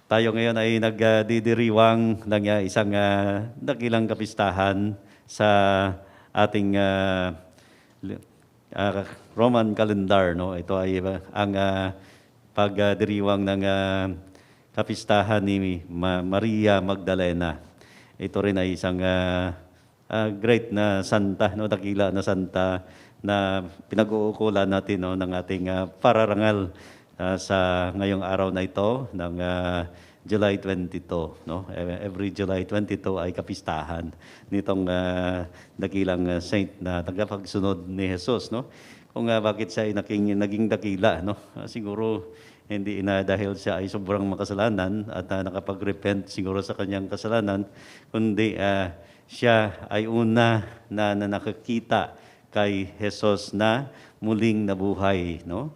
Tayo ngayon ay nagdidiriwang ng isang dakilang kapistahan sa ating li- Roman calendar. No? Ito ay ang pagdiriwang ng kapistahan ni Maria Magdalena. Ito rin ay isang great na santa, no? Dakila na santa na pinag-uukulan natin, no? Ng ating pararangal sa ngayong araw na ito ng July 22, no? Every July 22 ay kapistahan nitong dakilang saint na tagapagsunod ni Jesus, no? Kung bakit siya ay naging dakila, no? Siguro hindi na dahil siya ay sobrang makasalanan at nakapag-repent siguro sa kanyang kasalanan, kundi siya ay una na nakakita kay Jesus na muling nabuhay, no?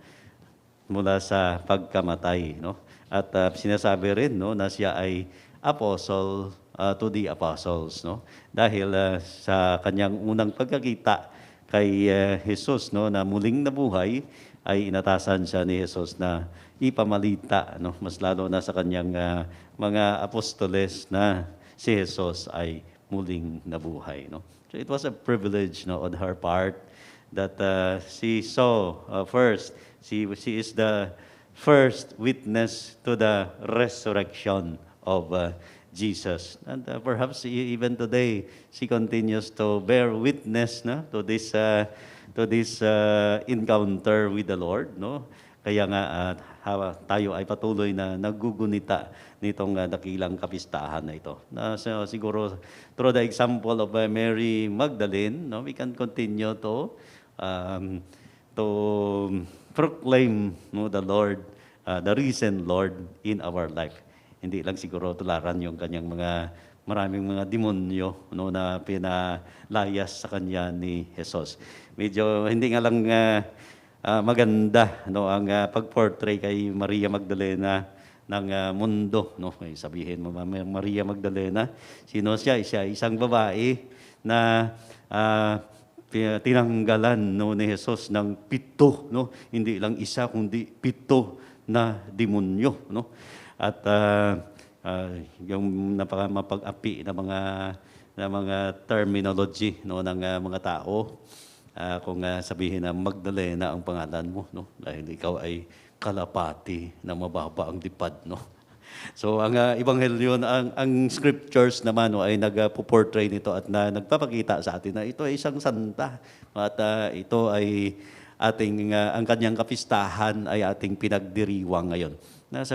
Mula sa pagkamatay, no? At sinasabi rin, no, na siya ay apostle to the apostles, no? Dahil sa kanyang unang pagkakita kay Jesus, no, na muling nabuhay, ay inatasan siya ni Jesus na ipamalita, no, mas lalo na sa kanyang mga apostoles na si Jesus ay muling nabuhay, no? So it was a privilege, no, on her part that she saw first. She is the first witness to the resurrection of Jesus. And perhaps even today, she continues to bear witness, no, to this encounter with the Lord. No? Kaya nga tayo ay patuloy na naggugunita nitong dakilang kapistahan na ito. So, siguro through the example of Mary Magdalene, no, we can continue to proclaim, no, the Lord, the risen Lord in our life. Hindi lang siguro tularan yung kanyang maraming mga demonyo, no, na pinalayas sa kanya ni Jesus. Medyo hindi nga lang maganda, no, ang pag-portray kay Maria Magdalena ng mundo, no. Sabihin mo, Maria Magdalena, sino siya? Siya isang babae na tinanggalan, no, ni Jesus ng 7, no? Hindi lang isa kundi 7 na demonyo, no? At yung mapag-api na mga terminology, no, ng mga tao, kung sabihin na Magdalena ang pangalan mo, no? Dahil ikaw ay kalapati na mababa ang lipad, no? So ang ebanghelyo, ang scriptures naman, no, ay nagpo-portray nito at nagpapakita sa atin na ito ay isang santa at ito ay ang kanyang kapistahan ay ating pinagdiriwang ngayon. Nasa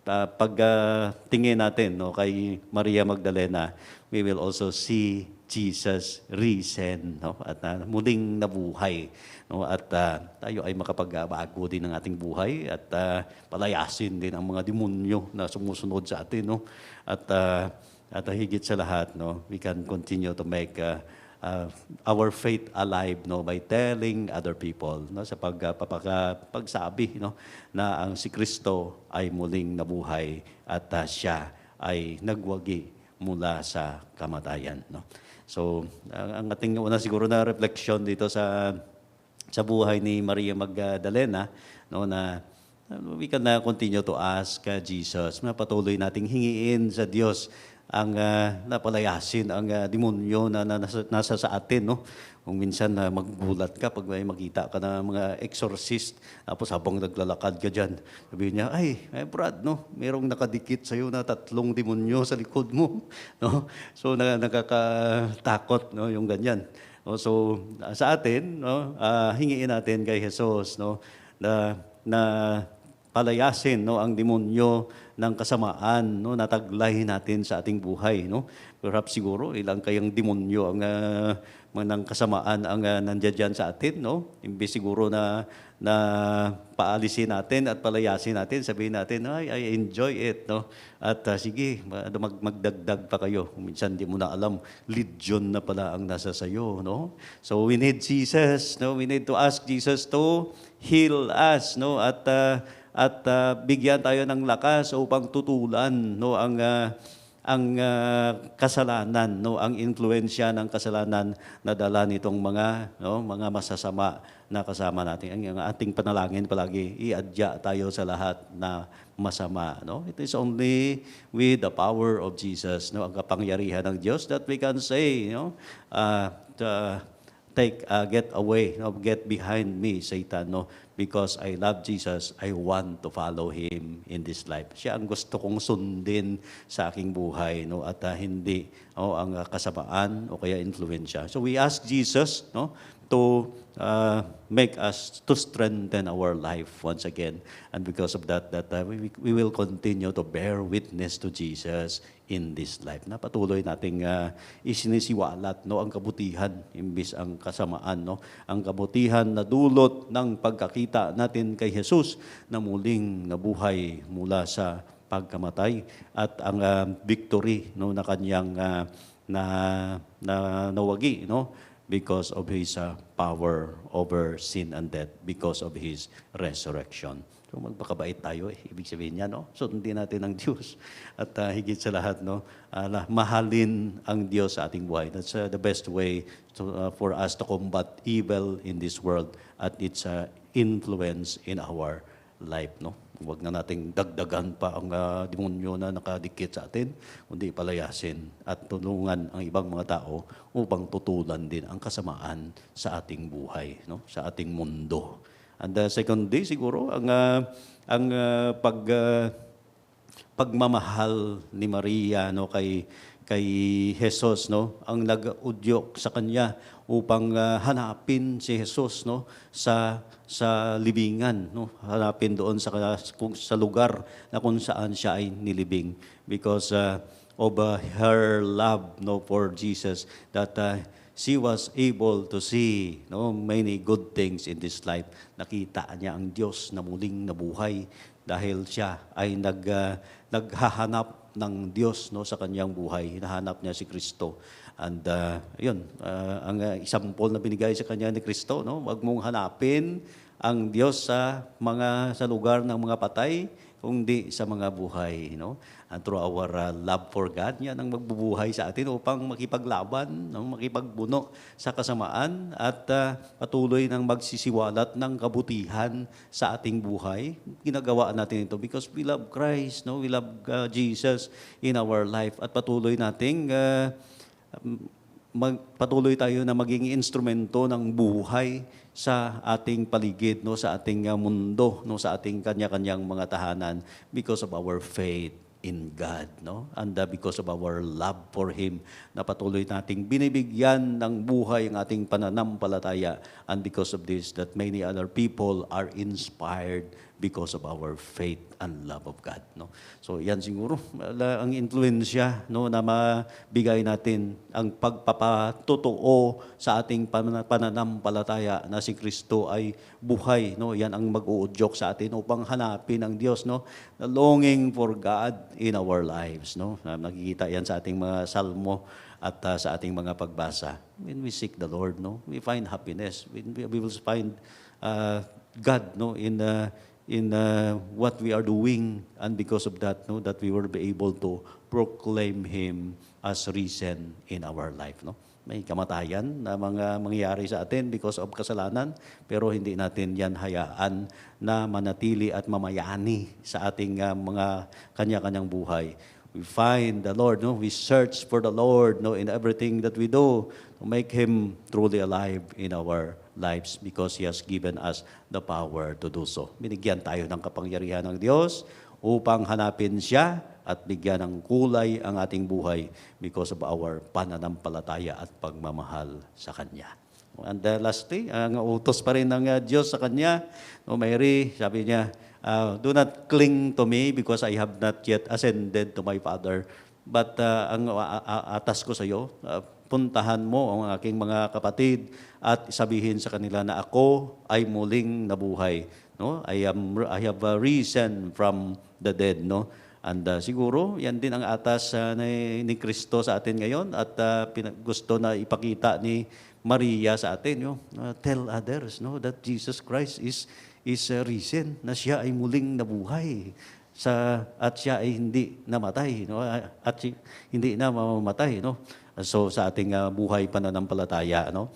pagtingin natin, no, kay Maria Magdalena, we will also see Jesus risen, no, at muling nabuhay, no, at tayo ay makapagbago din ng ating buhay at palayasin din ang mga demonyo na sumusunod sa atin, no, at higit sa lahat, no, we can continue to make our faith alive, no, by telling other people, no, sa pagsabi, no, na ang si Kristo ay muling nabuhay at siya ay nagwagi mula sa kamatayan, no. So, ang ating una siguro na reflection dito sa buhay ni Maria Magdalena, no, na we can continue to ask Jesus, na patuloy nating hingiin sa Diyos ang napalayasin ang demonyo na nasa sa atin, no. Kung minsan maggulat ka pag may makita ka na mga exorcist, tapos habang naglalakad ka dyan, sabihin niya, ay Brad, no, merong nakadikit sa'yo na 3 demonyo sa likod mo. No? So nakakatakot, no, yung ganyan. No? So sa atin, no, hingiin natin kay Jesus, no, na palayasin, no, ang demonyo ng kasamaan, no, nataglay natin sa ating buhay, no. Perhaps siguro ilang kayang demonyo ang ng kasamaan ang nandiyan sa atin, no. Imbes siguro na paalisin natin at palayasin natin, sabihin natin, ay, I enjoy it, no. At sige, magdagdag pa kayo. Minsan di mo na alam, legion na pala ang nasa sayo, no. So we need Jesus, no. We need to ask Jesus to heal us, no, at bigyan tayo ng lakas upang tutulan, no, ang kasalanan, no, ang influensya ng kasalanan na dala nitong mga masasama na kasama natin. Ang ating panalangin palagi, iadya tayo sa lahat na masama. No? It is only with the power of Jesus, no? Ang kapangyarihan ng Diyos that we can say, get away, no? Get behind me, Satan, no? Because I love Jesus, I want to follow Him in this life. Siya ang gusto kong sundin sa aking buhay, no? At hindi ang kasamaan o kaya influensya. So we ask Jesus, no, to make us to strengthen our life once again, and because of that we will continue to bear witness to Jesus in this life. Na patuloy nating isinisiwalat, no, ang kabutihan imbis ang kasamaan, no, ang kabutihan na dulot ng pagkakita natin kay Jesus na muling nabuhay mula sa pagkamatay at ang victory, no, na kanyang nawagi, no, because of His power over sin and death, because of His resurrection. So magpakabait tayo, ibig sabihin niya, no? Sundin natin ang Diyos at higit sa lahat, no, mahalin ang Diyos sa ating buhay. That's the best way for us to combat evil in this world at its influence in our life, no? Huwag na nating dagdagan pa ang demonyo na nakadikit sa atin, kundi palayasin at tulungan ang ibang mga tao upang tutulan din ang kasamaan sa ating buhay, no? Sa ating mundo. And secondly, siguro ang pagmamahal ni Maria, no, kay Jesus, no, ang nag-udyok sa kanya upang hanapin si Jesus, no, sa libingan, no, hanapin doon sa lugar na kung saan siya ay nilibing, because of her love, no, for Jesus, that she was able to see, no, many good things in this life. Nakita niya ang Diyos na muling nabuhay dahil siya ay naghahanap ng Diyos, no, sa kanyang buhay. Hinahanap niya si Kristo. And ang example na binigay sa kanya ni Kristo, no, wag mong hanapin ang Diyos sa lugar ng mga patay, kundi sa mga buhay, no? And through our love for God, yan ang magbubuhay sa atin upang makipaglaban, no? Makipagbuno sa kasamaan at patuloy ng magsisiwalat ng kabutihan sa ating buhay. Ginagawa natin ito because we love Christ, no? We love Jesus in our life at patuloy nating patuloy tayo na maging instrumento ng buhay sa ating paligid, no, sa ating mundo, no, sa ating kanya-kanyang mga tahanan because of our faith in God, no? And because of our love for Him, na patuloy nating binibigyan ng buhay ang ating pananampalataya, and because of this, that many other people are inspired because of our faith and love of God, no? So yan siguro ang influensya, no, na mabigay natin, ang pagpapatotoo sa ating pananampalataya na si Kristo ay buhay, no? Yan ang mag-uudyok sa atin upang hanapin ang Diyos, no? The longing for God in our lives, no? Nakikita yan sa ating mga salmo at sa ating mga pagbasa. When we seek the Lord, no, we find happiness. We will find God, no, in what we are doing, and because of that, no, that we will be able to proclaim Him as risen in our life, no. May kamatayan na mga mangyayari sa atin because of kasalanan, pero hindi natin yan hayaan na manatili at mamayani sa ating mga kanya-kanyang buhay. We find the Lord, no? We search for the Lord, no, in everything that we do to make Him truly alive in our lives because He has given us the power to do so. Binigyan tayo ng kapangyarihan ng Diyos upang hanapin Siya at bigyan ng kulay ang ating buhay because of our pananampalataya at pagmamahal sa Kanya. And lastly, ang utos pa rin ng Diyos sa Kanya, no, Mary, sabi niya, do not cling to me because I have not yet ascended to my Father. But ang atas ko sa iyo, puntahan mo ang aking mga kapatid at sabihin sa kanila na ako ay muling nabuhay. No? I have risen from the dead, no? And siguro, yan din ang atas ni Kristo sa atin ngayon at gusto na ipakita ni Maria sa atin. No? Tell others, no, that Jesus Christ is risen, na siya ay muling nabuhay at siya ay hindi namatay, no? At hindi na mamamatay, no? So sa ating buhay pananampalataya, no?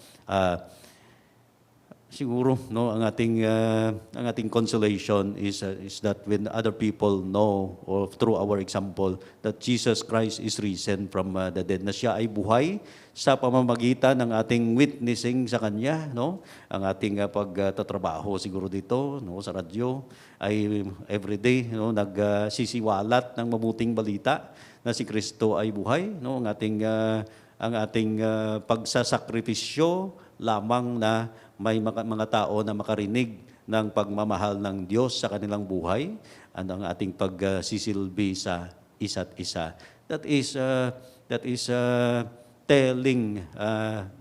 siguro no ang ating consolation is that when other people know or through our example that Jesus Christ is risen from the dead, na siya ay buhay sa pamamagitan ng ating witnessing sa kanya, no, ang ating pagtatrabaho siguro dito no sa radyo ay everyday no nagsisiwalat ng mabuting balita na si Kristo ay buhay, no, ang ating pagsasakripisyo lamang na may mga tao na makarinig ng pagmamahal ng Diyos sa kanilang buhay at ang ating pagsisilbi sa isa't isa. That is telling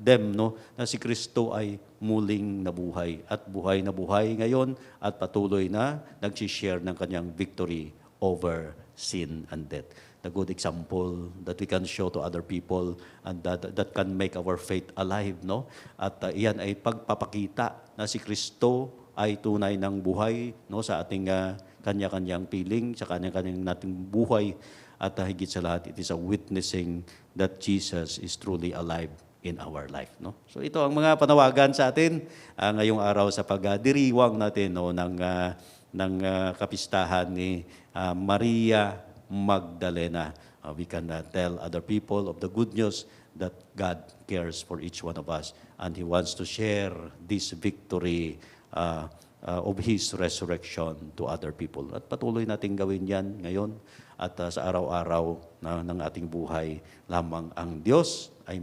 them no na si Kristo ay muling nabuhay at buhay na buhay ngayon at patuloy na nag-share ng kanyang victory over sin and death. The good example that we can show to other people and that can make our faith alive, no? At iyan ay pagpapakita na si Kristo ay tunay ng buhay, no, sa ating kanya-kanyang piling, sa kanya-kanyang nating buhay. At higit sa lahat, it is a witnessing that Jesus is truly alive in our life, no? So ito ang mga panawagan sa atin ngayong araw sa pagdiriwang natin no ng kapistahan ni Maria Magdalena. We can tell other people of the good news that God cares for each one of us and He wants to share this victory of His resurrection to other people. At patuloy natin gawin yan ngayon at sa araw-araw ng ating buhay lamang ang Diyos ay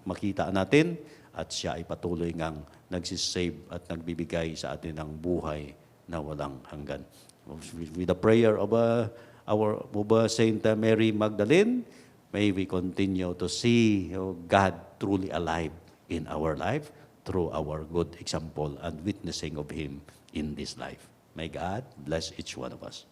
makita natin at siya ay patuloy ngang nagsisave at nagbibigay sa atin ng buhay na walang hanggan. With the prayer of our Saint Mary Magdalene, may we continue to see God truly alive in our life through our good example and witnessing of Him in this life. May God bless each one of us.